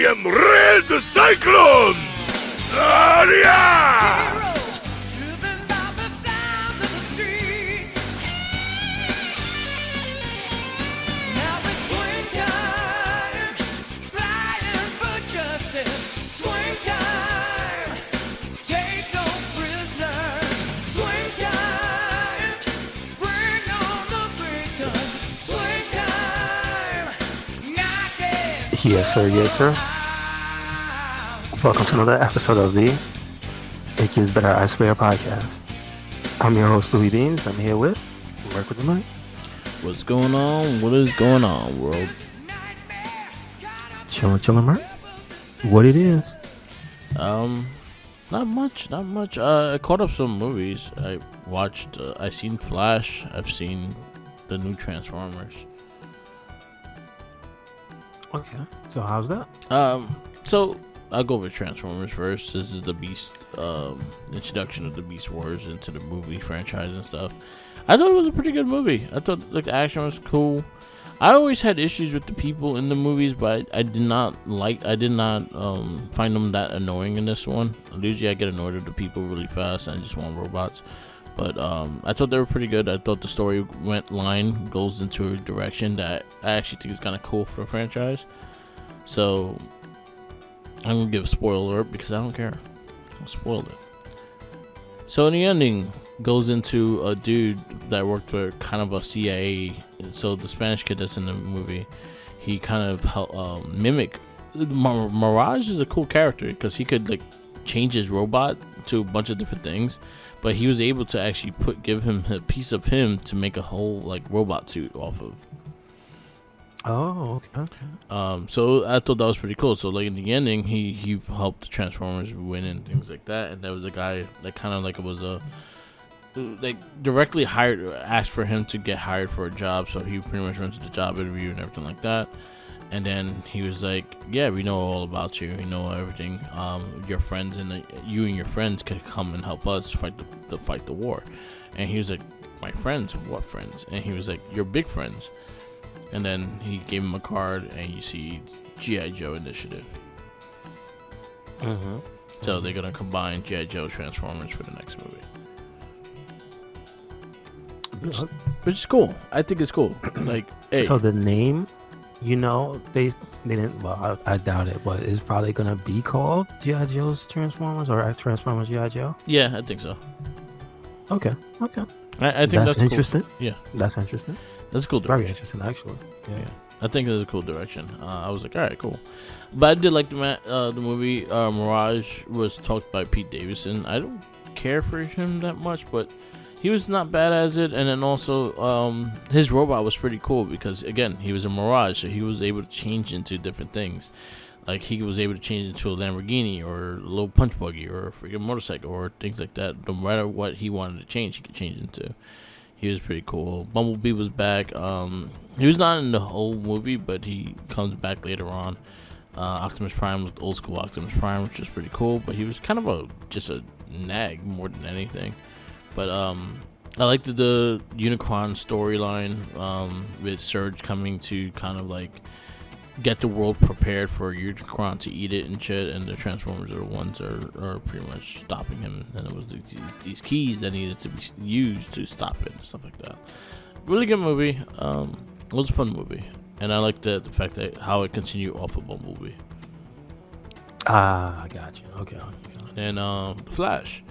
am Red Cyclone! Yeah! Yes, sir. Yes, sir. Welcome to another episode of the It Gets Better, I Swear podcast. I'm your host, Louis Beans. I'm here with Mark with the mic. What's going on? What is going on, world? Chillin', Mark. What it is? Not much. I caught up some movies. I watched. I seen Flash. I've seen the new Transformers. Okay. So how's that? So I'll go over Transformers first. This is the Beast, introduction of the Beast Wars into the movie franchise and stuff. I thought it was a pretty good movie. I thought the action was cool. I always had issues with the people in the movies, but I did not find them that annoying in this one. Usually I get annoyed with the people really fast and I just want robots. But I thought they were pretty good. I thought the story goes into a direction that I actually think is kind of cool for the franchise. So I'm gonna give a spoiler alert because I don't care. I'll spoil it. So in the ending, goes into a dude that worked for kind of a CIA. So the Spanish kid that's in the movie, he kind of mimic. Mirage is a cool character because he could like change his robot to a bunch of different things, but he was able to actually give him a piece of him to make a whole like robot suit off of. Oh, okay. So I thought that was pretty cool. So like in the ending, he helped the Transformers win and things like that. And there was a guy that kind of like was like directly asked for him to get hired for a job. So he pretty much went to the job interview and everything like that. And then he was like, "Yeah, we know all about you. We know everything. Your friends you and your friends could come and help us fight the war." And he was like, "My friends? What friends?" And he was like, "Your big friends." And then he gave him a card, and you see G.I. Joe Initiative. Mm-hmm. So they're gonna combine G.I. Joe Transformers for the next movie, which is cool. I think it's cool. Like, hey. So the name, they didn't. Well, I doubt it, but it's probably gonna be called G.I. Joe's Transformers or Transformers G.I. Joe. Yeah, I think so. Okay. I think that's interesting. Cool. Yeah, that's interesting. That's a cool Very direction. interesting, actually. Yeah. I think it's a cool direction. I was like, all right, cool. But I did like the movie. Mirage was talked by Pete Davidson. I don't care for him that much, but he was not bad as it. And then also, his robot was pretty cool because again, he was a Mirage, so he was able to change into different things. Like he was able to change into a Lamborghini or a little punch buggy or a freaking motorcycle or things like that. No matter what he wanted to change, he could change into. He was pretty cool. Bumblebee was back. He was not in the whole movie, but he comes back later on. Optimus Prime was old school Optimus Prime, which was pretty cool. But he was kind of just a nag more than anything. But I liked the Unicron storyline with Surge coming to kind of like get the world prepared for Unicron to eat it and shit, and the Transformers are the ones that are pretty much stopping him, and it was these keys that needed to be used to stop it and stuff like that. Really good movie. It was a fun movie, and I liked the fact that how it continued off of Bumblebee. I got you. Okay. And then Flash.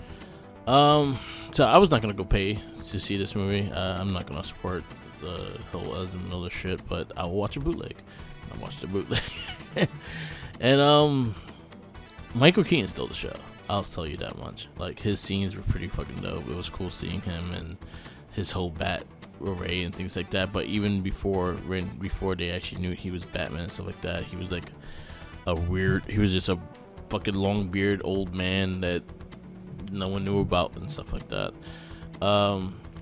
So I was not gonna go pay to see this movie. I'm not gonna support the whole Ezra Miller shit, but I will watch a bootleg. I watched the bootleg. And Michael Keaton stole the show. I'll tell you that much. Like his scenes were pretty fucking dope. It was cool seeing him and his whole bat array and things like that. But even before they actually knew he was Batman and stuff like that, he was like he was just a fucking long beard old man that no one knew about and stuff like that.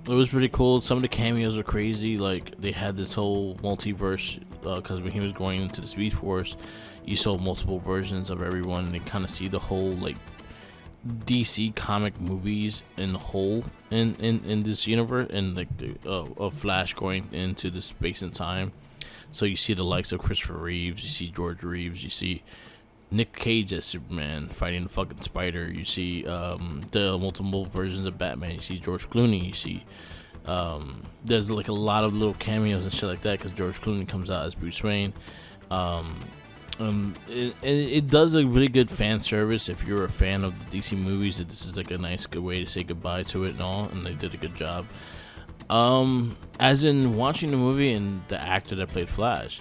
It was pretty cool. Some of the cameos were crazy. Like they had this whole multiverse because when he was going into the Speed Force, you saw multiple versions of everyone, and they kind of see the whole like DC comic movies in the whole in this universe, and like the of Flash going into the space and time. So you see the likes of Christopher Reeves, you see George Reeves, you see Nick Cage as Superman fighting the fucking spider. You see the multiple versions of Batman. You see George Clooney. You see there's like a lot of little cameos and shit like that because George Clooney comes out as Bruce Wayne. It does a really good fan service if you're a fan of the DC movies. That this is like a nice good way to say goodbye to it and all, and they did a good job. As in watching the movie and the actor that played Flash,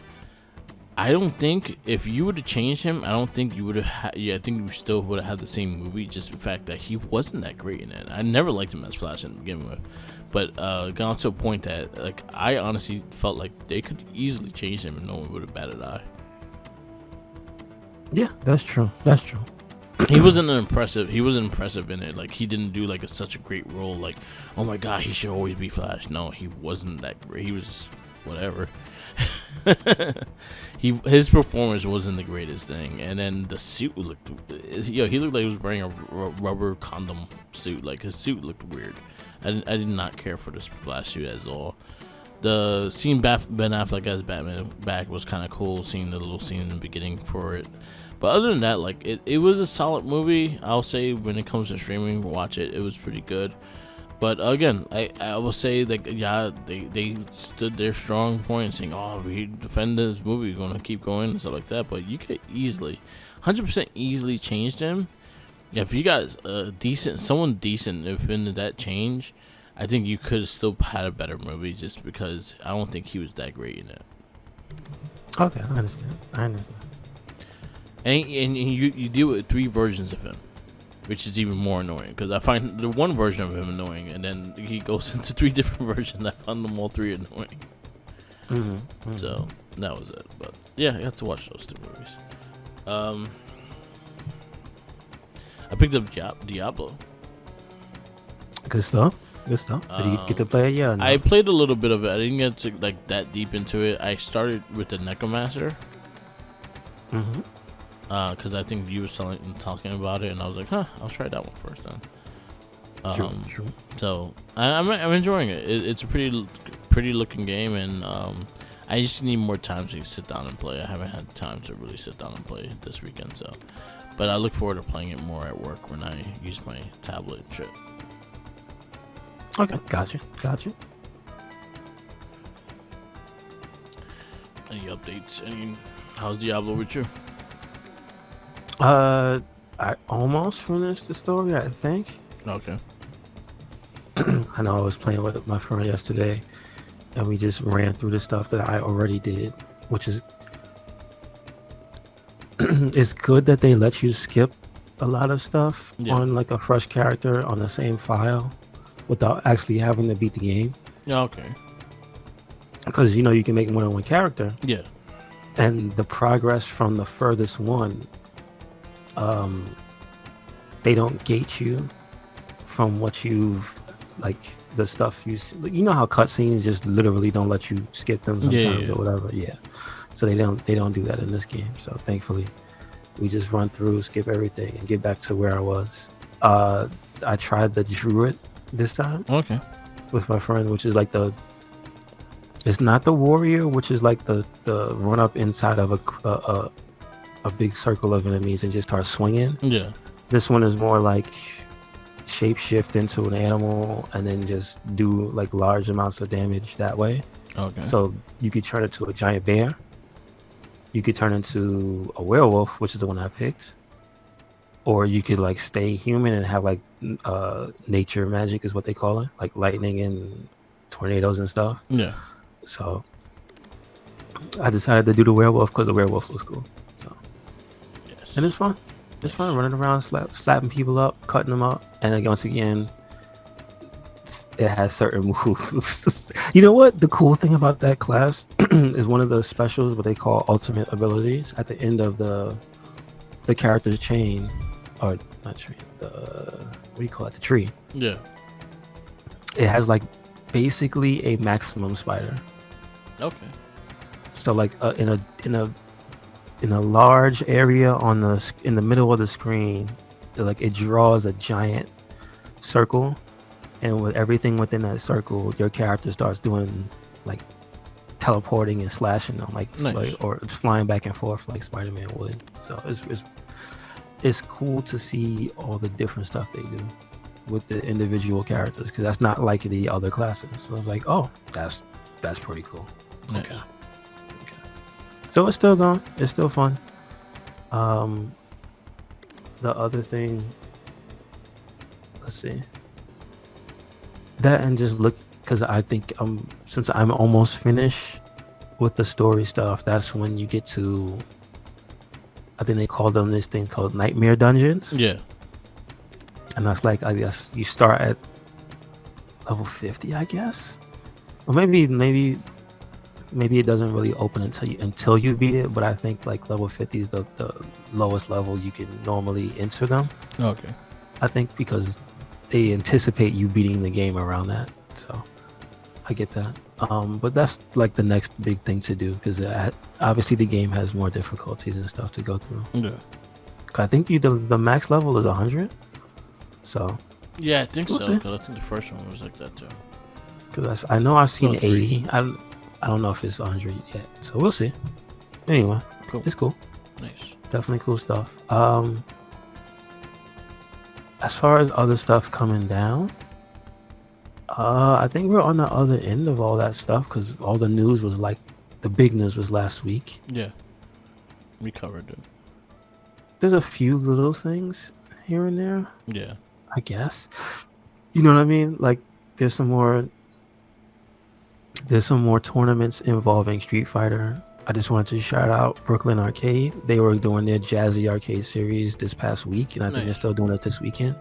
I don't think if you would have changed him, I don't think you would have. I think we still would have had the same movie. Just the fact that he wasn't that great in it. I never liked him as Flash to begin with, but got to a point that like I honestly felt like they could easily change him and no one would have batted an eye. Yeah, that's true. That's true. He wasn't impressive in it. Like he didn't do like such a great role. Like, oh my god, he should always be Flash. No, he wasn't that great. He was just whatever. His performance wasn't the greatest thing. And then the suit looked, he looked like he was wearing a rubber condom suit. Like his suit looked weird. I did not care for this Flash suit at all. The seeing Ben Affleck as Batman back was kind of cool. Seeing the little scene in the beginning for it. But other than that, like it was a solid movie. I'll say when it comes to streaming, watch it. It was pretty good. But again, I will say that yeah, they stood their strong point, saying, "Oh, we defend this movie, we're gonna keep going and stuff like that." But you could easily, 100% easily change them. If you got someone decent, if into that change, I think you could have still had a better movie. Just because I don't think he was that great in it. Okay, I understand. And you deal with 3 versions of him, which is even more annoying because I find the one version of him annoying, and then he goes into 3 different versions. I found them all 3 annoying. Mm-hmm. So that was it. But yeah, I got to watch those 2 movies. I picked up Diablo. Good stuff. Did you get to play it? Yeah. No? I played a little bit of it. I didn't get to like that deep into it. I started with the Necromancer. Mm-hmm. Because I think you were talking about it, and I was like, I'll try that one first then. True. So I'm enjoying it. It's a pretty looking game, and I just need more time to sit down and play. I haven't had time to really sit down and play this weekend, so. But I look forward to playing it more at work when I use my tablet and shit. Okay, gotcha. Any updates? How's Diablo with you? I almost finished the story, I think. Okay. I know I was playing with my friend yesterday, and we just ran through the stuff that I already did, which is it's good that they let you skip a lot of stuff on like a fresh character on the same file without actually having to beat the game. Yeah, okay. Because you can make more than one character. Yeah. And the progress from the furthest one, they don't gate you from what you've like the stuff you know how cutscenes just literally don't let you skip them sometimes or whatever. Yeah. So they don't do that in this game. So thankfully, we just run through, skip everything, and get back to where I was. I tried the Druid this time. Okay. With my friend, which is like it's not the warrior, which is like the run up inside of a big circle of enemies and just start swinging. Yeah. This one is more like shapeshift into an animal and then just do like large amounts of damage that way. Okay. So you could turn into a giant bear. You could turn into a werewolf, which is the one I picked. Or you could like stay human and have like nature magic is what they call it, like lightning and tornadoes and stuff. Yeah. So I decided to do the werewolf because the werewolf was cool. So yes. And it's fun. It's fun running around, slapping people up, cutting them up, and then once again, it has certain moves. You know what? The cool thing about that class is one of the specials, what they call ultimate abilities. At the end of the character's chain, or not chain, what do you call it? The tree. Yeah. It has like basically a maximum spider. Okay. So like in a large area in the middle of the screen, it draws a giant circle, and with everything within that circle, your character starts doing like teleporting and slashing them Nice. or flying back and forth like Spider-Man would. So it's cool to see all the different stuff they do with the individual characters, because that's not like the other classes. So I was like, oh, that's pretty cool. Nice. Okay. So it's still going. It's still fun. The other thing, let's see. That and just look, because I think since I'm almost finished with the story stuff, that's when you get to, I think they call them this thing called Nightmare Dungeons. Yeah. And that's like, I guess you start at level 50, I guess. Or maybe it doesn't really open until you beat it, but I think like level 50 is the lowest level you can normally enter them. Okay. I think because they anticipate you beating the game around that, so I get that. But that's like the next big thing to do, because obviously the game has more difficulties and stuff to go through. Yeah. I think the max level is 100. So Yeah, I think we'll so. see. Because I think the first one was like that too. Because I know I've seen No, 80. I don't know if it's 100 yet. So we'll see. Anyway, Cool. it's cool. Nice. Definitely cool stuff. As far as other stuff coming down, I think we're on the other end of all that stuff, because all the news was like, the big news was last week. Yeah. We covered it. There's a few little things here and there, Yeah. I guess. You know what I mean? Like there's some more tournaments involving Street Fighter. I just wanted to shout out Brooklyn Arcade. They were doing their Jazzy Arcade series this past week, and I think they're still doing it this weekend.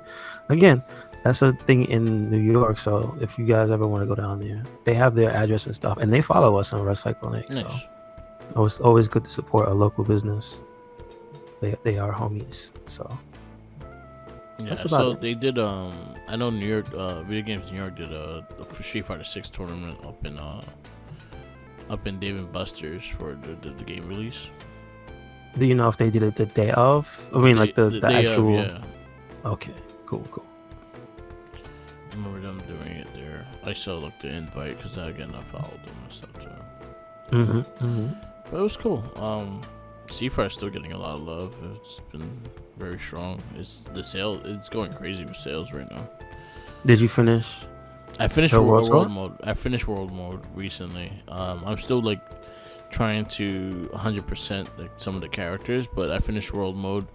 Again, that's a thing in New York, so if you guys ever want to go down there, they have their address and stuff, and they follow us on RedCycloneInc. Nice. So it's always good to support a local business. They are homies. So Yeah, that's about so it. they did. I know New York, Video Games New York did a Street Fighter 6 tournament up in Dave and Buster's for the game release. Do you know if they did it the day of? I mean, like the day of, actual. yeah. Okay, cool. I remember them doing it there. I still looked the invite because again I followed them and stuff too. But it was cool. Street Fighter's still getting a lot of love. It's been very strong. It's going crazy with sales right now. Did you finish? I finished The world World mode. I finished world mode recently. I'm still like trying to 100% like some of the characters, but I finished world mode.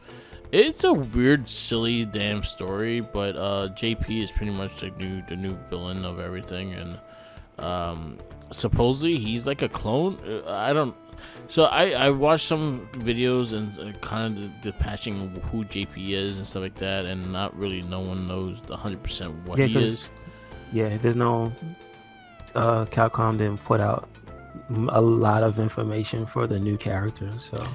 It's a weird, silly, damn story, but JP is pretty much the new villain of everything, and supposedly he's like a clone. So I watched some videos and kind of the patching who JP is and stuff like that, and not really no one knows 100% what he is. Yeah, there's no Capcom didn't put out a lot of information for the new characters, so.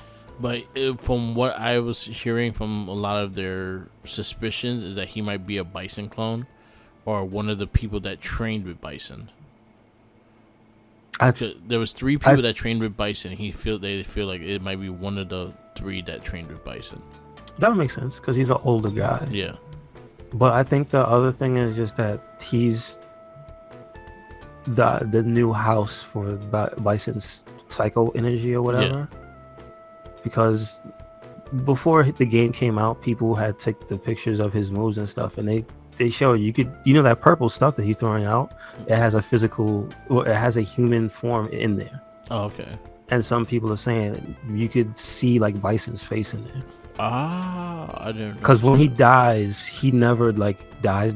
But from what I was hearing from a lot of their suspicions is that he might be a Bison clone, or one of the people that trained with Bison. There was 3 people that trained with Bison. They feel like it might be one of the 3 that trained with Bison. That would make sense because he's an older guy. Yeah. But I think the other thing is just that he's the new house for Bison's psycho energy or whatever. Yeah. Because before the game came out, people had took the pictures of his moves and stuff, and they show that purple stuff that he's throwing out. It has it has a human form in there. Oh, okay. And some people are saying you could see like Bison's face in there. I didn't know. Because when he dies, he never like dies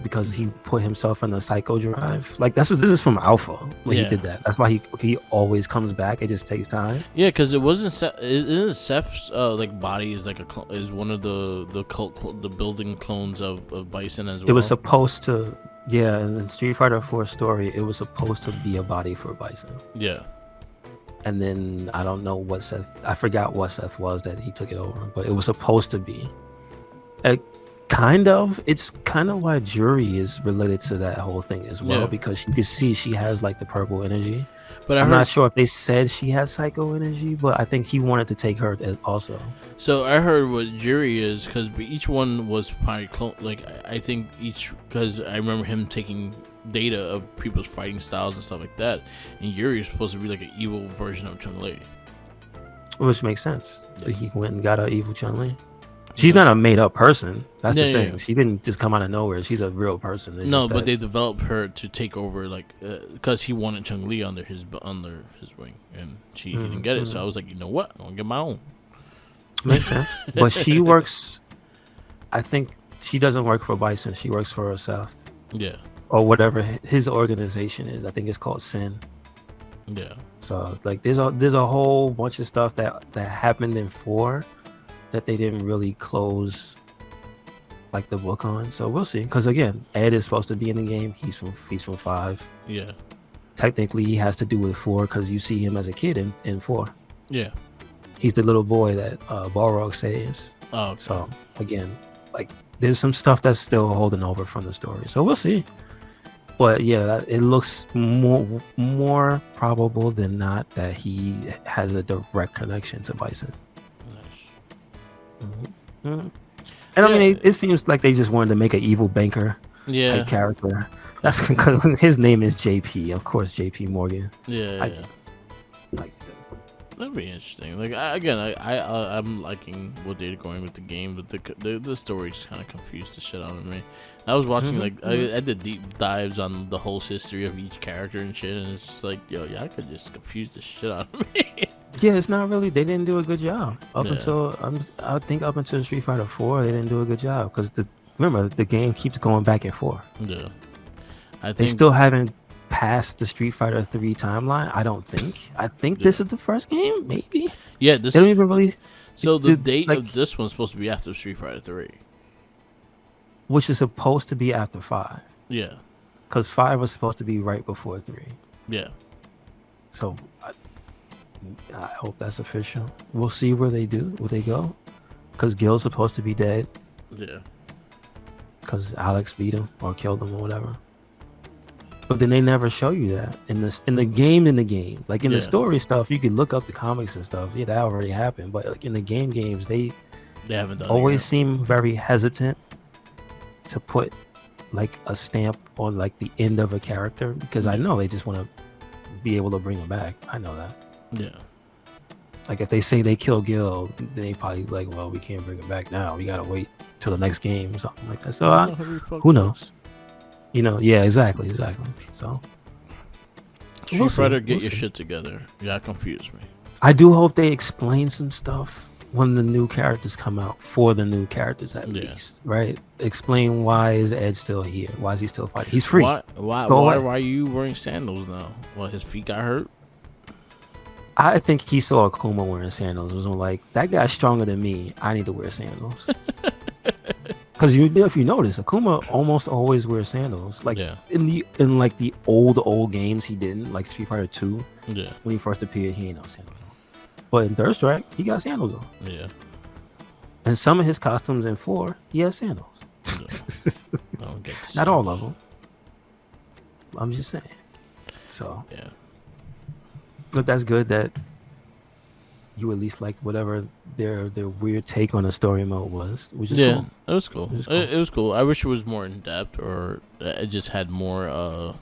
because he put himself in the psycho drive. Like this is from Alpha when he did that. That's why he always comes back. It just takes time. Yeah, because it wasn't isn't Seth's like body is like is one of the building clones of Bison as well. It was supposed to, yeah. In Street Fighter 4 story, it was supposed to be a body for Bison. Yeah. And then I don't know I forgot what Seth was that he took it over, but it was supposed to be. It's kind of why Jury is related to that whole thing as well, because you can see she has like the purple energy. But I'm not sure if they said she has psycho energy, but I think he wanted to take her also. So I heard what Jury is, because each one was probably clone. Like I think each, because I remember him taking data of people's fighting styles and stuff like that. And Yuri is supposed to be like an evil version of Chun-Li. Which makes sense. Yeah. He went and got an evil Chun-Li. She's not a made-up person. That's the thing. Yeah. She didn't just come out of nowhere. She's a real person. It's No, just but that- they developed her to take over, like, because he wanted Chun-Li under his wing, and she didn't get it. So I was like, you know what? I'm gonna get my own. Makes sense. But she works. I think she doesn't work for Bison. She works for herself Yeah, or whatever his organization is. I think it's called Sin. yeah, So like, there's a whole bunch of stuff that happened in 4 that they didn't really close like the book on. So we'll see. Because again, Ed is supposed to be in the game. He's from 5. yeah, Technically, he has to do with 4 because you see him as a kid in 4. yeah. He's the little boy that Balrog saves. Oh, okay. So again, like, there's some stuff that's still holding over from the story. So we'll see. But yeah, it looks more probable than not that he has a direct connection to Bison. Nice. And I mean, it seems like they just wanted to make an evil banker Yeah, type character. That's because his name is JP. Of course, JP Morgan. yeah, I- yeah. Like, That'd be interesting. Like, I'm liking what they're going with the game, but the story just kind of confused the shit out of me. I was watching I did deep dives on the whole history of each character and shit, and it's just like, yo, y'all could just confuse the shit out of me. yeah, it's not really. They didn't do a good job Yeah. I think up until Street Fighter 4, they didn't do a good job because remember the game keeps going back and forth. Yeah, I They think still haven't passed the Street Fighter 3 timeline. I don't think. I think this is the first game. Maybe yeah. This they don't even really. so the did, date like- of this one's supposed to be after Street Fighter 3. Which is supposed to be after 5, Yeah, because 5 was supposed to be right before 3. yeah, So I hope that's official. We'll see where they go, because Gil's supposed to be dead yeah, because Alex beat him or killed him or whatever. But then they never show you that in the game. Like in the Yeah. story stuff, you could look up the comics and stuff. Yeah, that already happened. But like in the games, they they haven't done always it seem very hesitant to put like a stamp on like the end of a character, because I know they just want to be able to bring him back. I know that. yet. Yeah, Like if they say they kill Gil, they probably like, well, we can't bring him back now. We gotta wait till the next game or something like that. So who knows? You know? Yeah, exactly. So Street We'll see, Fighter, get we'll your see. shit together. Yeah, confuse me. I do hope they explain some stuff when the new characters come out, for the new characters at Yeah. least, right? Explain why is Ed still here? Why is he still fighting? He's free. Why Go away. are you wearing sandals now? Well, his feet got hurt. I think he saw Akuma wearing sandals. It was like, that guy's stronger than me. I need to wear sandals. Because if you notice, Akuma almost always wears sandals. Like Yeah. in like the old games, he didn't. Like Street Fighter 2, Yeah, when he first appeared, he ain't no sandals on. But in Third Strike, he got sandals on. yeah. And some of his costumes in 4, he has sandals. I don't get the Not all sense. of them. I'm just saying. So, Yeah, but that's good that you at least liked whatever their weird take on the story mode was, which is yeah. cool. It was cool. It was cool. It was cool. I wish it was more in depth, or it just had more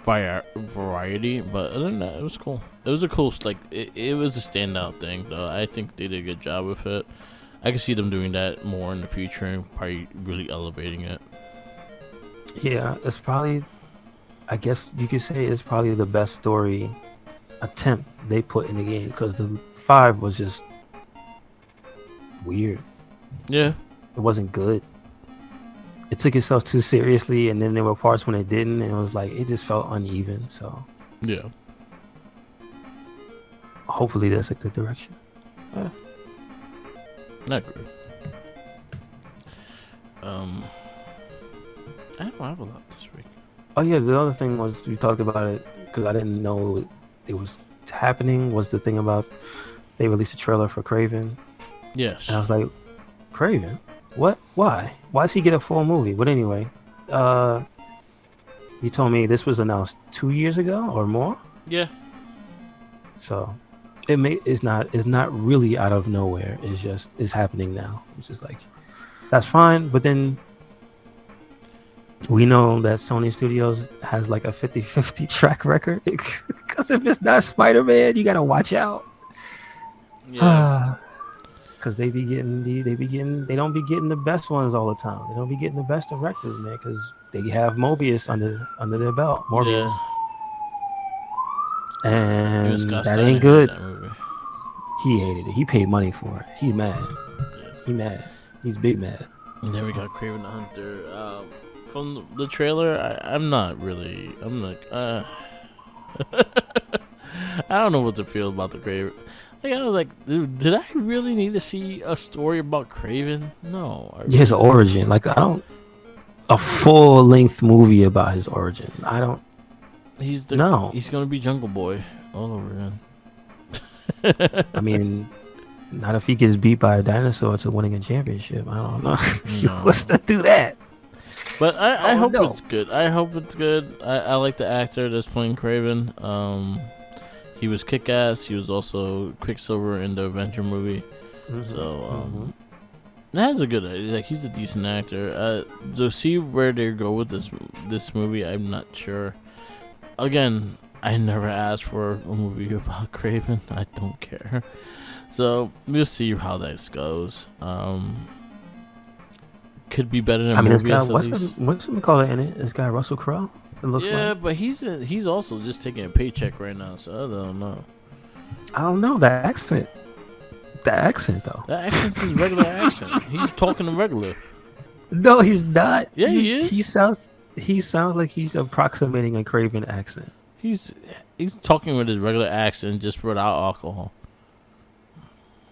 variety. But other than that, it was cool. It was a cool, like, it was a standout thing, though. I think they did a good job with it. I can see them doing that more in the future and probably really elevating it. Yeah, it's probably, I guess you could say it's probably the best story attempt they put in the game, because the 5 was just weird. Yeah, It wasn't good. It took itself too seriously, and then there were parts when it didn't, and it was like, it just felt uneven. So yeah. hopefully that's a good direction. I agree. I don't have a lot this week. Oh yeah, the other thing was, we talked about it because I didn't know it was happening, was the thing about they released a trailer for Craven, Yes. and I was like, Craven? What? Why? Why does he get a full movie? But anyway, you told me this was announced 2 years ago or more, Yeah. so it's not really out of nowhere. It's happening now. It's just like, that's fine, but then We know that Sony Studios has like a 50-50 track record. Because if it's not Spider-Man, you gotta watch out. Yeah. Because they don't be getting the best ones all the time. They don't be getting the best directors, man. Because they have Mobius under their belt, Morbius, Yeah. Even and Scott that Steiner ain't hated good. that movie. He hated it. He paid money for it. He's mad. Yeah. He mad. He's big mad. And then we got Craven the Hunter. From the trailer, I'm not really. I'm like, I don't know what to feel about the Craven. Like, I was like, dude, did I really need to see a story about Craven? No. His origin, like I don't. A full length movie about his origin. I don't. He's gonna be Jungle Boy all over again. I mean, not if he gets beat by a dinosaur to winning a championship. I don't know. He No. wants to do that. But I hope no. it's good. I hope it's good. I like the actor that's playing Craven. He was Kick-Ass. He was also Quicksilver in the Avenger movie. Mm-hmm. So that's a good. Like, he's a decent actor. To see where they go with this movie, I'm not sure. Again, I never asked for a movie about Craven. I don't care. So we'll see how that goes. Could be better than it's got Morbius, what's we call it in it? It's got Russell Crowe. It looks yeah, like. but he's also just taking a paycheck right now, so I don't know. I don't know that accent. The accent though. That accent's his regular accent. He's talking to regular. No, he's not. Yeah, he is. He sounds like he's approximating a Craven accent. He's talking with his regular accent, just without alcohol.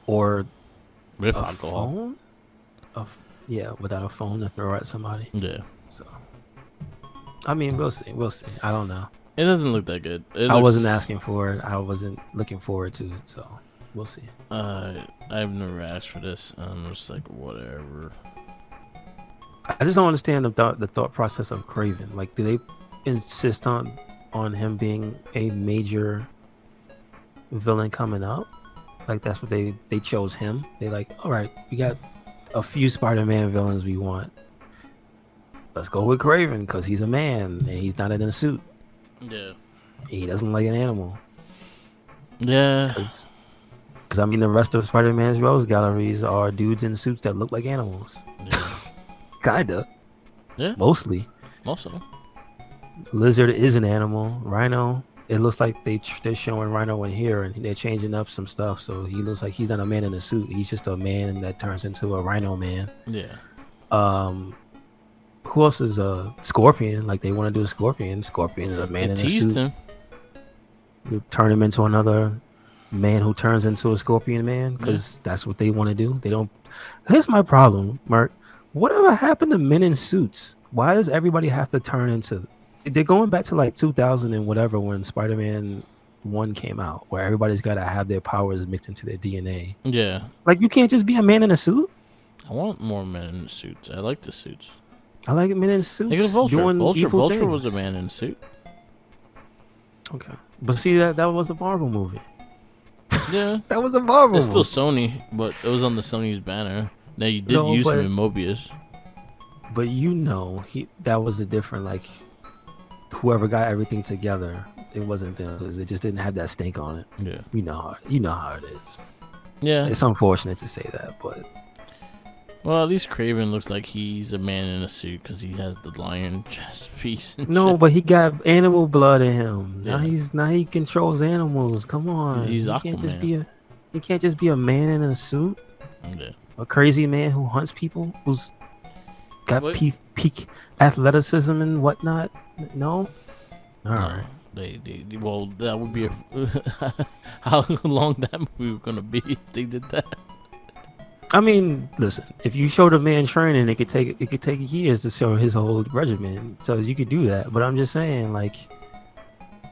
Or With a alcohol. phone? Yeah, without a phone to throw at somebody. Yeah. So, I mean, we'll see. We'll see. I don't know. It doesn't look that good. I wasn't asking for it. I wasn't looking forward to it. So, we'll see. I've never asked for this. I'm just like, whatever. I just don't understand the thought process of Craven. Like, do they insist on him being a major villain coming up? Like, that's what they chose him. They like, all right, we got a few Spider-Man villains we want. Let's go with Craven because he's a man and he's not in a suit. Yeah. He doesn't like an animal. Yeah. Because I mean, the rest of Spider-Man's rose galleries are dudes in suits that look like animals. Yeah. Kinda. Yeah. Mostly. Most of them. Lizard is an animal. Rhino. It looks like they're showing Rhino in here and they're changing up some stuff. So he looks like he's not a man in a suit. He's just a man that turns into a Rhino man. Yeah. Who else is a Scorpion? Like they want to do a Scorpion. Scorpion is a man in a suit. Him. You turn him into another man who turns into a Scorpion man because that's what they want to do. They don't. Here's my problem, Mark. Whatever happened to men in suits? Why does everybody have to turn into? They're going back to like 2000 and whatever when Spider-Man 1 came out, where everybody's got to have their powers mixed into their DNA. Yeah. Like you can't just be a man in a suit. I want more men in suits. I like the suits. I like men in suits. Look at Vulture. Doing Vulture things. was a man in a suit. Okay, but see that was a Marvel movie. Yeah. That was a Marvel. It's movie. still Sony, but it was on the Sony's banner. Now you did use him in Mobius. But that was a different like. Whoever got everything together, it wasn't them because it just didn't have that stink on it. Yeah. You know how it is. Yeah. It's unfortunate to say that, but well, at least Craven looks like he's a man in a suit because he has the lion chest piece. And no, shit. but he got animal blood in him. Yeah. Now he controls animals. Come on, He's he Aquaman. can't just be a man in a suit. Yeah. A crazy man who hunts people who's got What? peak athleticism and whatnot. No. All right. Well, that would be how long that movie was gonna be if they did that. I mean, listen. If you showed a man training, it could take years to show his whole regimen. So you could do that. But I'm just saying, like,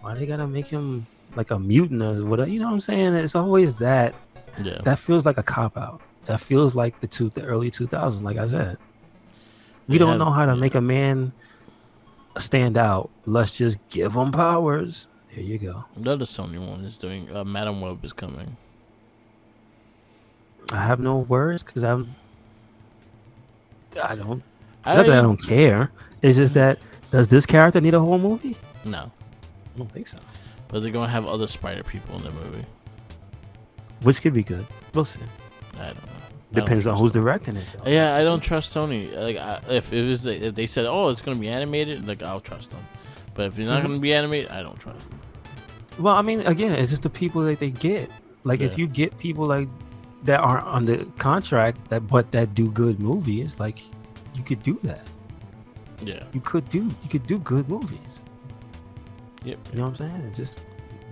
why they gotta make him like a mutant or whatever? You know what I'm saying? It's always that. Yeah. That feels like a cop out. That feels like the early 2000s. Like I said, we don't know how to make a man stand out. Let's just give him powers. Here you go. The other Sony one is doing. Madam Web is coming. I have no words because I don't. Not that I don't care. It's just that, does this character need a whole movie? No, I don't think so. but they're gonna have other Spider people in the movie. Which could be good. We'll see. I don't know. Depends on who's directing it, though. Yeah, I don't trust Sony. Like, if they said, oh, it's gonna be animated, like I'll trust them. But if you're not gonna be animated, I don't trust them. Well, I mean, again, it's just the people that they get. Like, if you get people like that aren't under contract that do good movies, like you could do that. Yeah. You could do good movies. Yep. You know what I'm saying? It's just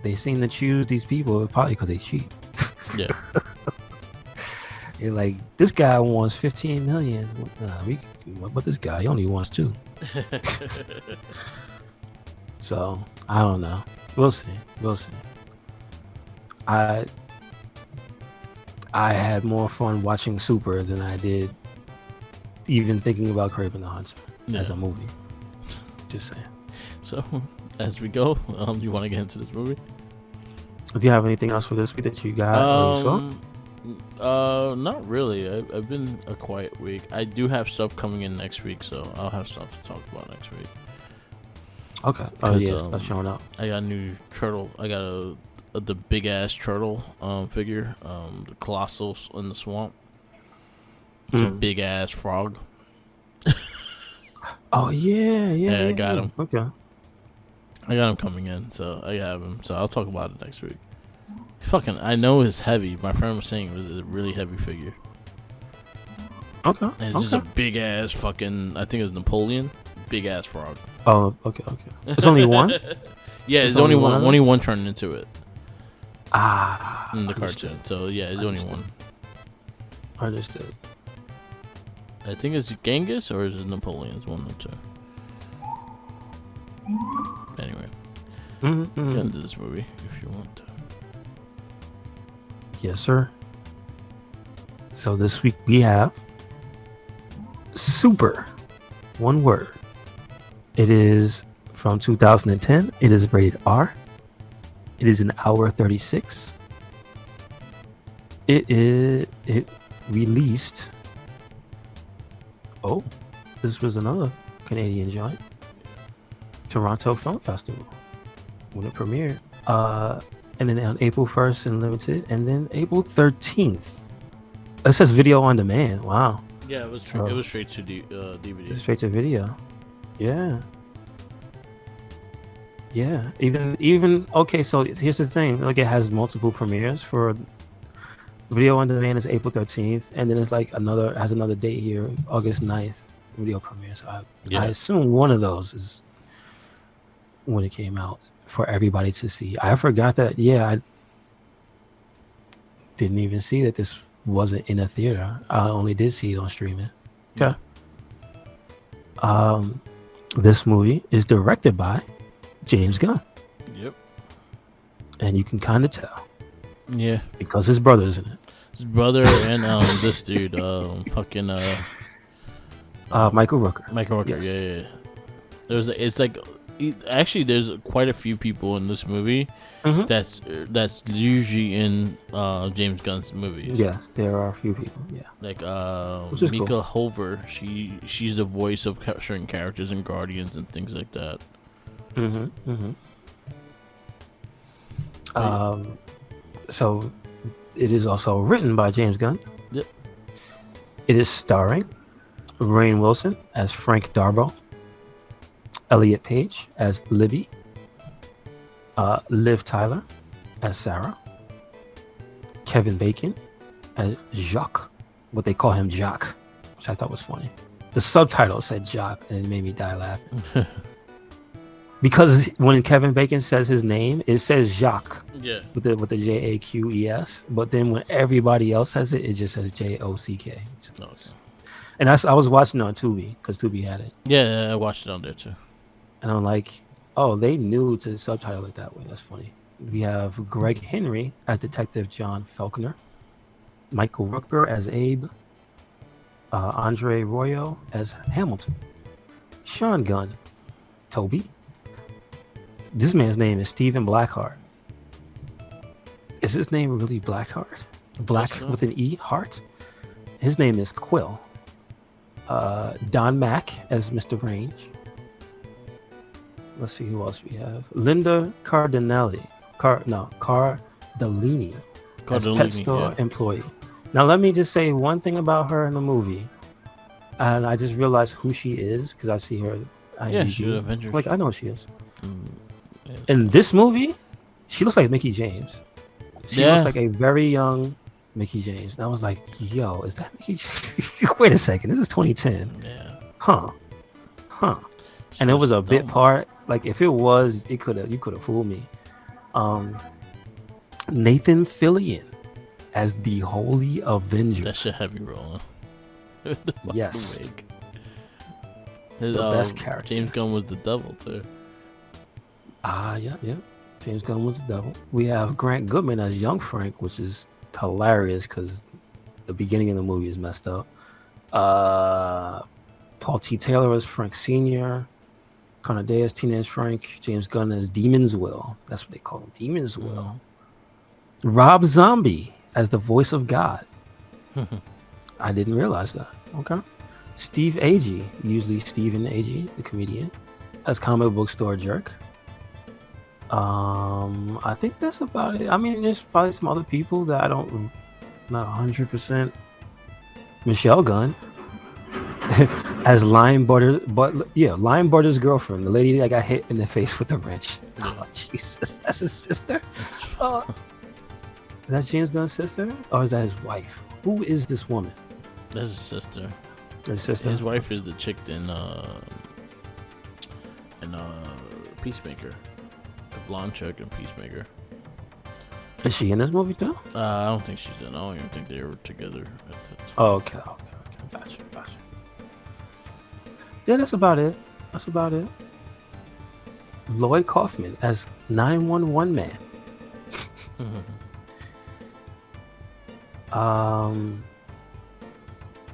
they seem to choose these people probably because they cheap. Yeah. You're like, this guy wants 15 million. But this guy he only wants 2. So I don't know. We'll see. I had more fun watching Super than I did even thinking about Kraven the Hunter as a movie. Just saying. So as we go, do you want to get into this movie? Do you have anything else for this week that you got or you saw? Not really. I've been a quiet week. I do have stuff coming in next week, so I'll have stuff to talk about next week. Okay. Oh yeah, stuff showing up. I got a new turtle. I got the big ass turtle figure. The colossal in the swamp. It's a big ass frog. Oh yeah. I got him. Okay. I got him coming in, so I have him. So I'll talk about it next week. Fucking, I know it's heavy. My friend was saying it was a really heavy figure. Okay. And it's just a big ass fucking, I think it's Napoleon. Big ass frog. Oh, okay. It's only one? Yeah, it's only one. Only one turned into it. In the cartoon. So yeah, it's only one. Understood. I think it's Genghis or is it Napoleon? It's one or two. Anyway, get into this movie if you want to. Yes, sir. So this week we have Super. One word. It is from 2010. It is rated R. It is an hour 36. It released. Oh, this was another Canadian joint. Toronto Film Festival when it premiered. And then on April 1st in limited, and then April 13th. It says video on demand. Wow. Yeah, it was straight to DVD. Straight to video. Yeah. Even okay. So here's the thing. Like, it has multiple premieres for video on demand. Is April 13th, and then it's like has another date here, August 9th, video premiere. So I assume one of those is when it came out for everybody to see. I forgot that. Yeah, I didn't even see that this wasn't in a theater. I only did see it on streaming. Yeah. This movie is directed by James Gunn. Yep. And you can kind of tell. Yeah. Because his brother's in it. His brother and this dude, fucking Michael Rooker. Michael Rooker. Yes. Yeah. It's like, actually, there's quite a few people in this movie that's usually in James Gunn's movies. Yes, there are a few people. Yeah, like Mika Hover. She's the voice of certain characters in Guardians and things like that. So it is also written by James Gunn. Yep. It is starring Rainn Wilson as Frank Darbo, Elliot Page as Libby, Liv Tyler as Sarah, Kevin Bacon as Jacques, what they call him Jacques, which I thought was funny. The subtitle said Jacques and it made me die laughing. Because when Kevin Bacon says his name, it says Jacques with the Jaqes, but then when everybody else says it, it just says Jock. Okay. And I was watching it on Tubi because Tubi had it. Yeah, I watched it on there too. And I'm like, oh, they knew to subtitle it that way. That's funny. We have Greg Henry as Detective John Faulkner, Michael Rooker as Abe, Andre Royo as Hamilton, Sean Gunn, Toby. This man's name is Stephen Blackheart. Is his name really Blackheart? Black with an E, Heart? His name is Quill. Don Mack as Mr. Range. Let's see who else we have. Linda Cardellini as pet store employee. Now let me just say one thing about her in the movie, and I just realized who she is because I see her. She's Avengers. Like I know who she is. In this movie, she looks like Mickey James. She looks like a very young Mickey James. And I was like, yo, is that Mickey James? Wait a second, this is 2010. Yeah. Huh. And it was a bit part. Like if it was, you could have fooled me. Nathan Fillion as the Holy Avenger. That should have you rolling. Yes. His, the best character. James Gunn was the devil too. Yeah. James Gunn was the devil. We have Grant Goodman as young Frank, which is hilarious because the beginning of the movie is messed up. Paul T. Taylor as Frank Sr., Connor Day as Teenage Frank, James Gunn as Demon's Will. That's what they call him, Demon's Will. Rob Zombie as the voice of God. I didn't realize that. Okay. Steve Agee, usually Stephen Agee, the comedian, as comic book store jerk. I think that's about it. I mean, there's probably some other people that I don't, not 100%. Michelle Gunn as Lion Butter's girlfriend, the lady that got hit in the face with the wrench. Oh Jesus, that's his sister. Is that James Gunn's sister, or is that his wife? Who is this woman? That's his sister. His sister. His wife is the chick in Peacemaker. The blonde chick in Peacemaker. Is she in this movie too? I don't think she's in. I don't even think they were together at that time. Oh, okay. Gotcha. Yeah, that's about it. Lloyd Kaufman as 911 man.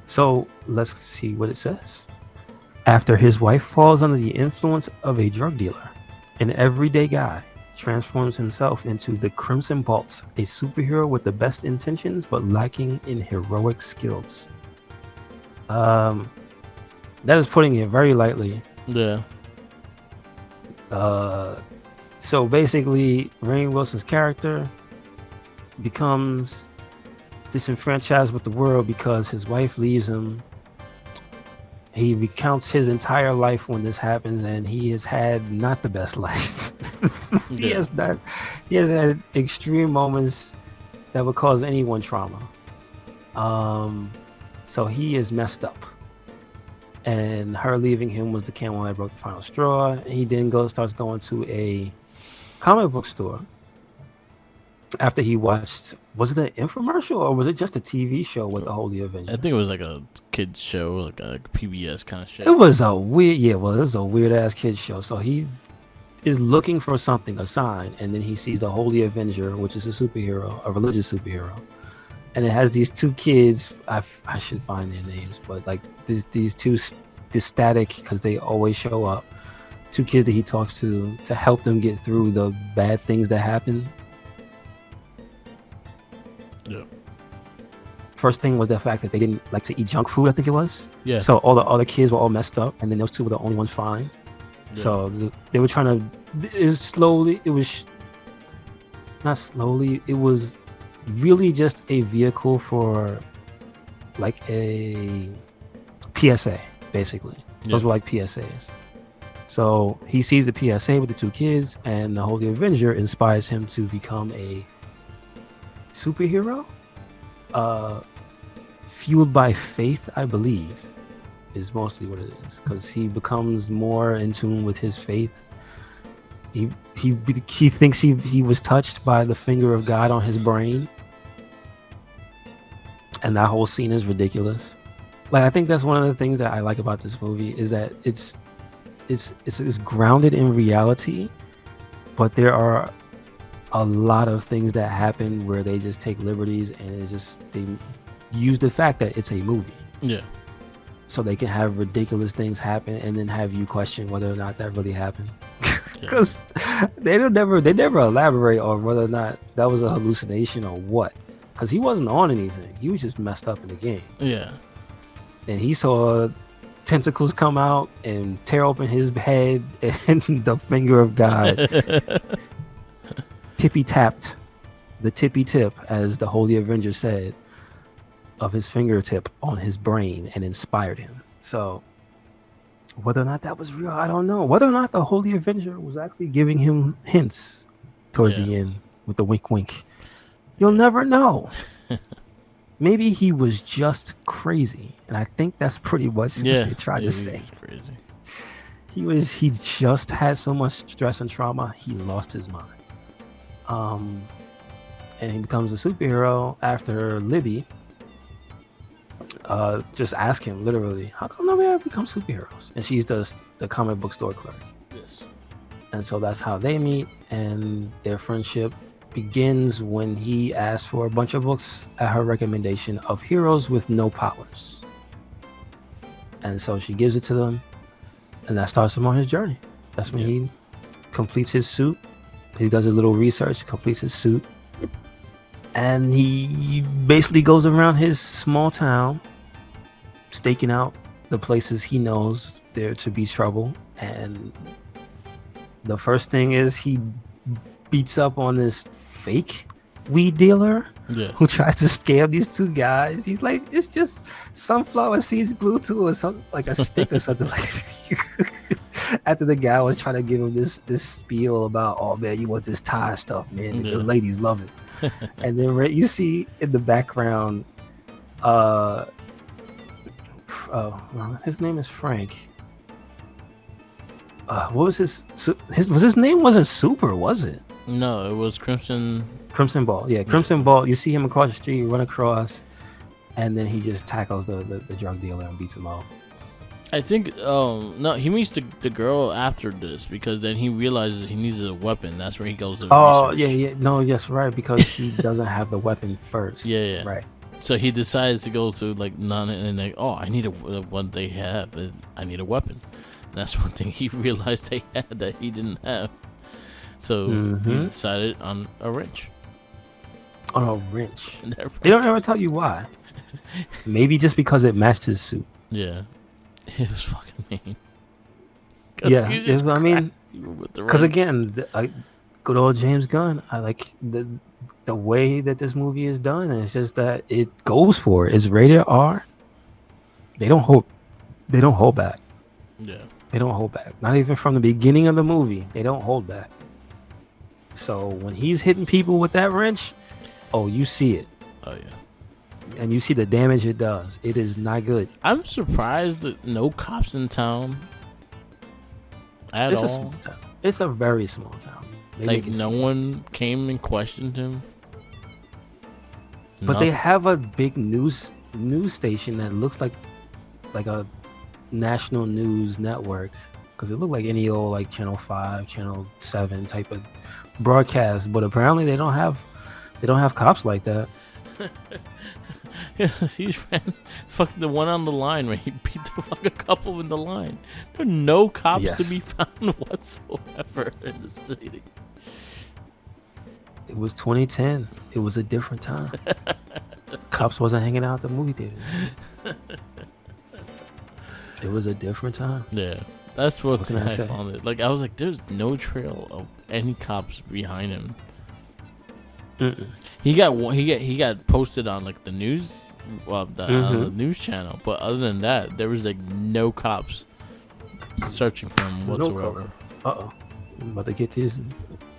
So let's see what it says. After his wife falls under the influence of a drug dealer, an everyday guy transforms himself into the Crimson Bolt, a superhero with the best intentions but lacking in heroic skills. That is putting it very lightly. Yeah. So basically, Rainn Wilson's character becomes disenfranchised with the world because his wife leaves him. He recounts his entire life when this happens, and he has had not the best life. He has had extreme moments that would cause anyone trauma. So he is messed up. And her leaving him was the camel that broke the final straw. He then starts going to a comic book store after he watched, was it an infomercial or was it just a TV show with the Holy Avenger? I think it was like a kids show, like a PBS kind of show. It was a weird ass kids show. So he is looking for something, a sign, and then he sees the Holy Avenger, which is a religious superhero. And it has these two kids. I should find their names, but like these two, this static, because they always show up. Two kids that he talks to help them get through the bad things that happen. Yeah. First thing was the fact that they didn't like to eat junk food. I think it was. Yeah. So all the other kids were all messed up, and then those two were the only ones fine. Yeah. So they were trying to. It was not slowly. It was really just a vehicle for like a PSA, basically. Those were like PSAs. So he sees the PSA with the two kids, and the Holy Avenger inspires him to become a superhero, fueled by faith, I believe, is mostly what it is, because he becomes more in tune with his faith. He thinks he was touched by the finger of God on his brain. And that whole scene is ridiculous. Like, I think that's one of the things that I like about this movie is that it's grounded in reality, but there are a lot of things that happen where they just take liberties, and they use the fact that it's a movie. Yeah. So they can have ridiculous things happen and then have you question whether or not that really happened. Because they never elaborate on whether or not that was a hallucination or what. Because he wasn't on anything. He was just messed up in the game. Yeah. And he saw tentacles come out and tear open his head, and the finger of God tippy tapped the tippy tip, as the Holy Avenger said, of his fingertip on his brain and inspired him. So whether or not that was real, I don't know. Whether or not the Holy Avenger was actually giving him hints towards the end with the wink wink, you'll never know. Maybe he was just crazy, and I think that's pretty much what they tried to say. Crazy. He just had so much stress and trauma, he lost his mind. And he becomes a superhero after Libby just asked him literally, how come nobody ever become superheroes? And she's the comic book store clerk. Yes. And so that's how they meet, and their friendship begins when he asks for a bunch of books at her recommendation of heroes with no powers. And so she gives it to them, and that starts him on his journey. That's when he completes his suit. He does his little research, completes his suit, and he basically goes around his small town, staking out the places he knows there to be trouble. And the first thing is he beats up on this fake weed dealer who tries to scam these two guys. He's like, it's just sunflower seeds glued to like a stick or something like that. After the guy was trying to give him this spiel about, oh man, you want this Thai stuff, man, the ladies love it. And then you see in the background, his name is Frank. What was his name? Wasn't Super, was it? No, it was Crimson Ball. Yeah, Crimson Ball. You see him across the street, run across, and then he just tackles the drug dealer and beats him up. I think no, he meets the girl after this, because then he realizes he needs a weapon. That's where he goes to research. Right, because she doesn't have the weapon first. Right. So he decides to go to like I need what they have. I need a weapon. And that's one thing he realized they had that he didn't have. So he decided on a wrench. On a wrench. They don't ever tell you why. Maybe just because it matched his suit. Yeah. It was fucking mean. Yeah, I mean, because again, good old James Gunn. I like the way that this movie is done. It's just that it goes for it. It's rated R. They don't hold back. Yeah, they don't hold back. Not even from the beginning of the movie. They don't hold back. So when he's hitting people with that wrench, you see it. Oh yeah. And you see the damage it does. It is not good. I'm surprised that no cops in town at all. It's a small town. It's a very small town. Like no one came and questioned him. But they have a big news station that looks like a national news network, because it looked like any old like Channel 5, Channel 7 type of broadcast. But apparently they don't have cops like that. He ran fucking the one on the line where he beat the fucking couple in the line. There are no cops to be found whatsoever in the city. It was 2010. It was a different time. Cops wasn't hanging out at the movie theater. It was a different time. Yeah, that's what I found it. Like I was like, there's no trail of any cops behind him. Mm-mm. He got posted on like the news, the news channel. But other than that, there was like no cops searching for him whatsoever. I'm about to get this.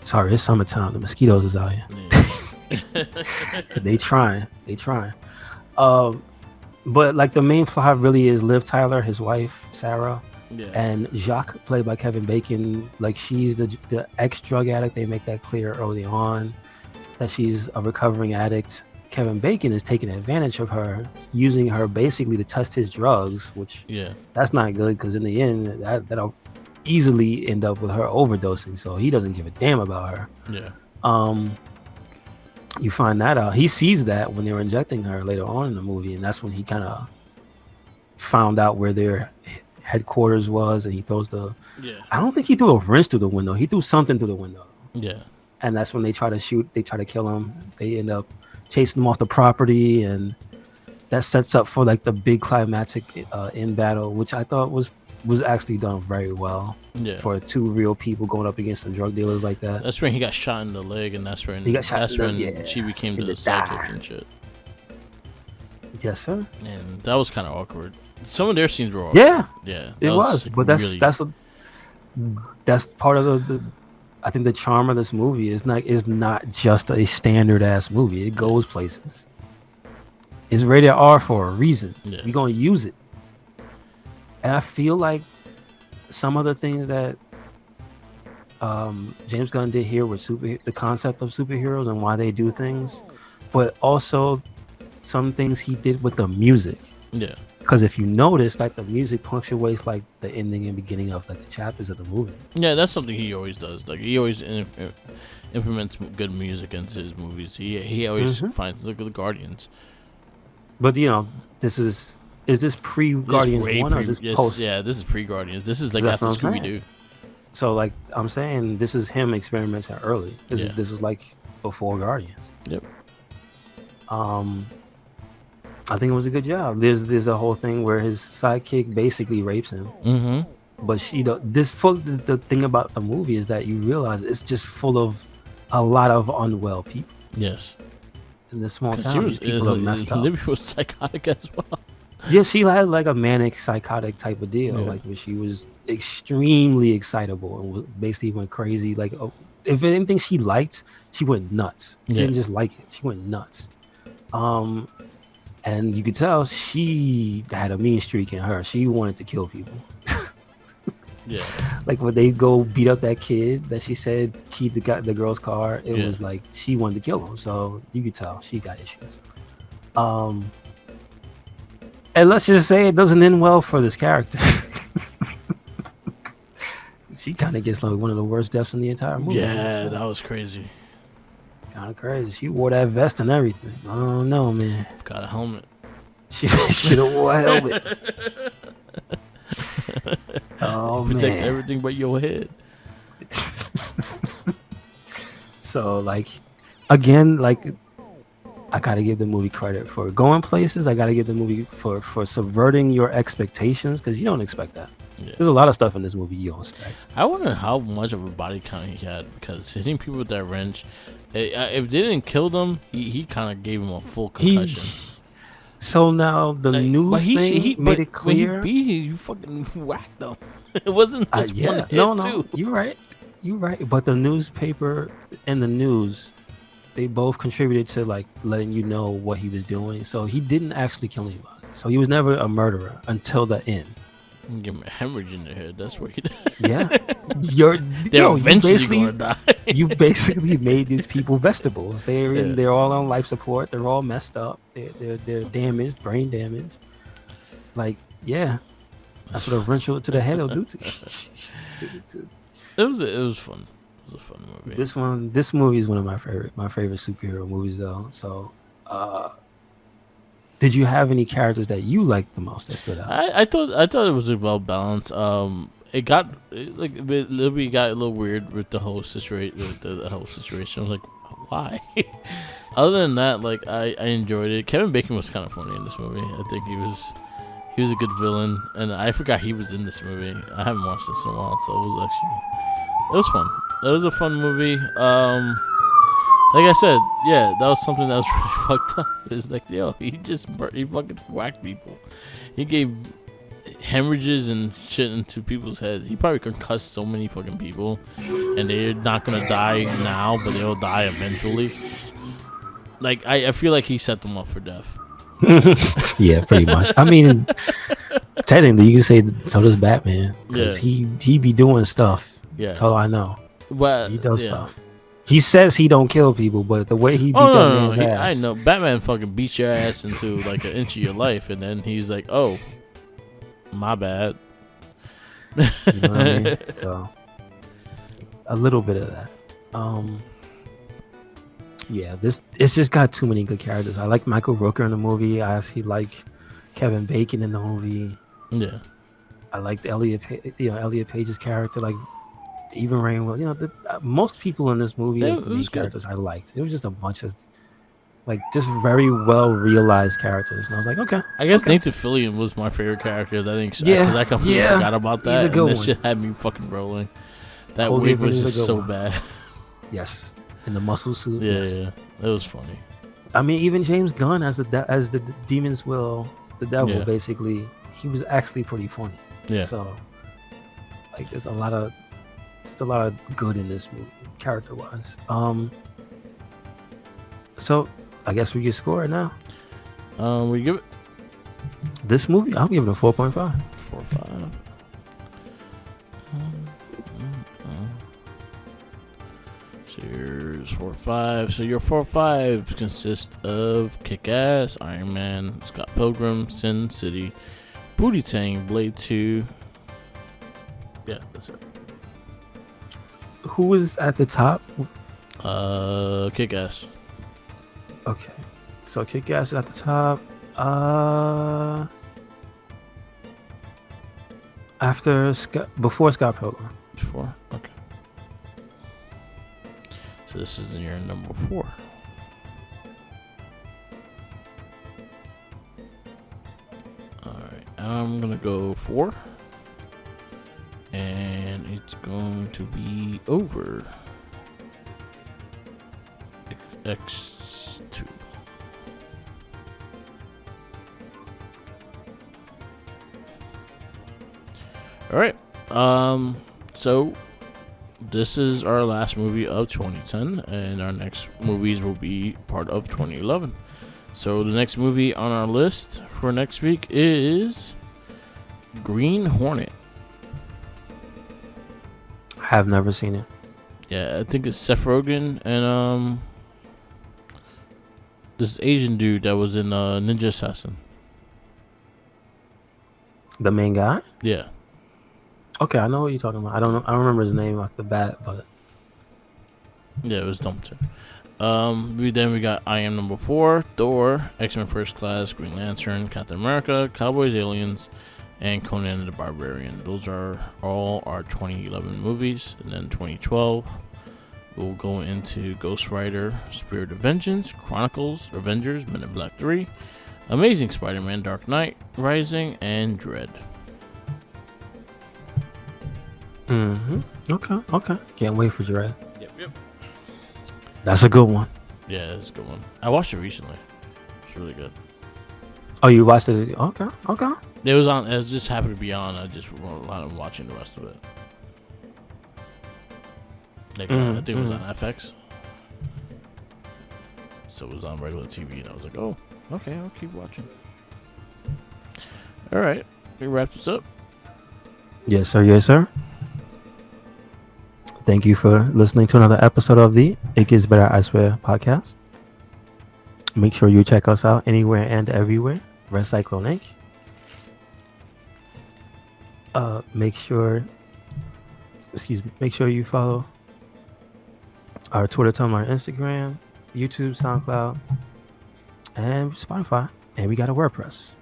Sorry, it's summertime. The mosquitoes is out here. Yeah. They trying. But like the main plot really is Liv Tyler, his wife Sarah, and Jacques, played by Kevin Bacon. Like she's the ex-drug addict. They make that clear early on, that she's a recovering addict. Kevin Bacon is taking advantage of her, using her basically to test his drugs, which that's not good, because in the end that'll easily end up with her overdosing. So he doesn't give a damn about her. You find that out. He sees that when they were injecting her later on in the movie, and that's when he kind of found out where their headquarters was, and he throws I don't think he threw a wrench through the window. He threw something through the window. And that's when they try to kill him. They end up chasing him off the property, and that sets up for like the big climatic in battle, which I thought was actually done very well. Yeah. For two real people going up against some drug dealers like that. That's when he got shot in the leg, and that's when she became the psychic and shit. Yes, sir. And that was kind of awkward. Some of their scenes were awkward. Yeah, it was. But that's part of the I think the charm of this movie is not just a standard ass movie. It goes places. It's rated R for a reason. Yeah. We're gonna use it. And I feel like some of the things that James Gunn did here with the concept of superheroes and why they do things, but also some things he did with the music. Yeah. Because if you notice, like the music punctuates like the ending and beginning of like the chapters of the movie. Yeah, that's something he always does. Like he always implements good music into his movies. He always finds look at the Guardians. But you know, is this pre-Guardians 1 or is this post? Yeah, this is pre-Guardians. This is like after Scooby-Doo. So like I'm saying, this is him experimenting early. This is like before Guardians. Yep. I think it was a good job. There's a whole thing where his sidekick basically rapes him. Mm-hmm. But the thing about the movie is that you realize it's just full of a lot of unwell people. Yes. In this small town, people are messed up. Libby was psychotic as well. Yeah, she had like a manic, psychotic type of deal, Yeah. like where she was extremely excitable and basically went crazy. Like, if anything she liked, she went nuts. She didn't just like it; she went nuts. And you could tell she had a mean streak in her. She wanted to kill people. Yeah. Like when they go beat up that kid that she said keyed the girl's car, it was like she wanted to kill him. So you could tell she got issues. And let's just say it doesn't end well for this character. She kind of gets like one of the worst deaths in the entire movie. Yeah, that was crazy. Kind of crazy. She wore that vest and everything. I don't know, man. Got a helmet. She should have wore a helmet. Oh, Protect man. everything but your head. So, like, again, like, I gotta give the movie credit for going places. I gotta give the movie for subverting your expectations, because you don't expect that. Yeah. There's a lot of stuff in this movie you don't expect. I wonder how much of a body count he had, because hitting people with that wrench, if they didn't kill them, he kind of gave him a full concussion. So now the news thing made it clear. When he beat you fucking whacked them. It wasn't just one hit, no, too. You're right. But the newspaper and the news, they both contributed to like letting you know what he was doing. So he didn't actually kill anybody. So he was never a murderer until the end. Give him a hemorrhage in the head. That's where he died. Yeah, they're eventually gonna die. You basically made these people vegetables. They're all on life support. They're all messed up. They're damaged, brain damaged. Like, yeah, that's what a wrench to the head will do to you. It was fun. It was a fun movie. This movie is one of my favorite superhero movies, though. So, did you have any characters that you liked the most that stood out? I thought it was well balanced. Libby got a little weird with the whole situation. The whole situation. I was like, why? Other than that, like I enjoyed it. Kevin Bacon was kind of funny in this movie. I think he was a good villain, and I forgot he was in this movie. I haven't watched this in a while, so it was fun. It was a fun movie. Like I said, yeah, that was something that was really fucked up. It's like, yo, he fucking whacked people. He gave hemorrhages and shit into people's heads. He probably concussed so many fucking people, and they're not gonna die now, but they'll die eventually. Like, I feel like he set them up for death. Yeah, pretty much. I mean, technically, you can say so does Batman, because he be doing stuff. Yeah, that's all I know. But he does stuff. He says he don't kill people, but the way he beat that man's ass. I know. Batman fucking beats your ass into like an inch of your life, and then he's like, "Oh, my bad." You know what I mean? So, a little bit of that. Yeah, it's just got too many good characters. I like Michael Rooker in the movie. I actually like Kevin Bacon in the movie. Yeah. I liked Elliot Page's character, like even Rainwell. Most people in this movie, these characters I liked. It was just a bunch of like just very well realized characters. And I was like, okay, I guess okay. Nathan Fillion was my favorite character. That ain't because Yeah, I completely yeah, forgot about he's a that, good and this one. shit had me fucking rolling. That Totally wig agree, was he's a just good so one. bad. Yes, in the muscle suit. Yeah, Yes. yeah, it was funny. I mean, even James Gunn as the demons will the devil, Yeah. basically, he was actually pretty funny. Yeah. So, like, there's just a lot of good in this movie, character wise. So I guess we get score it now. We give it This movie, I'm giving it a 4.5. 4 or 5. So yours 4 or 5. So your 4 or 5 consist of Kick-Ass, Iron Man, Scott Pilgrim, Sin City, Booty Tang, Blade 2. Yeah, that's it. Who is at the top? Kick-Ass. Okay, so Kick-Ass at the top. Before Scott Pilgrim. 4. Okay. So this is in your number 4. Alright, I'm gonna go 4. And it's going to be over X2. Alright. So this is our last movie of 2010, and our next movies will be part of 2011. So the next movie on our list for next week is Green Hornet. Have never seen it. Yeah, I think it's Seth Rogen and this Asian dude that was in Ninja Assassin. The main guy? Yeah. Okay, I know what you're talking about. I don't remember his name off the bat, but Yeah, it was dumb too. We got I Am Number 4, Thor, X-Men First Class, Green Lantern, Captain America, Cowboys, Aliens, and Conan the Barbarian. Those are all our 2011 movies. And then 2012, we'll go into Ghost Rider, Spirit of Vengeance, Chronicles, Avengers, Men in Black 3, Amazing Spider-Man, Dark Knight, Rising, and Dread. Okay. Can't wait for Dread. Yep. That's a good one. Yeah, it's a good one. I watched it recently. It's really good. Oh, you watched it? Okay. It was on. It just happened to be on. I just wound up watching the rest of it. Like, I think it was on FX. So it was on regular TV, and I was like, "Oh, okay, I'll keep watching." All right, we wrap this up. Yes, sir. Thank you for listening to another episode of the It Gets Better, I Swear podcast. Make sure you check us out anywhere and everywhere. RedCycloneInc. Make sure you follow our Twitter, Tumblr, Instagram, YouTube, SoundCloud, and Spotify. And we got a WordPress.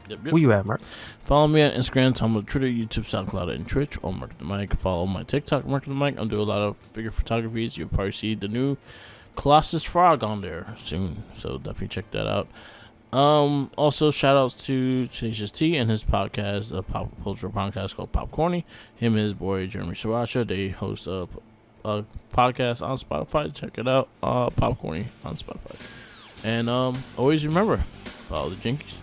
Yep. Where you at, Mark? Follow me on Instagram, Tumblr, Twitter, YouTube, SoundCloud, and Twitch. Or Mark the Mic. Follow my TikTok, Mark the Mic. I'm doing a lot of bigger photographies. You'll probably see the new Colossus Frog on there soon, so definitely check that out. Also, shout outs to Tenacious T and his podcast, a pop cultural podcast called Popcorny. Him and his boy Jeremy Sriracha, they host a podcast on Spotify. Check it out, Popcorny on Spotify. And always remember, follow the Jinkies.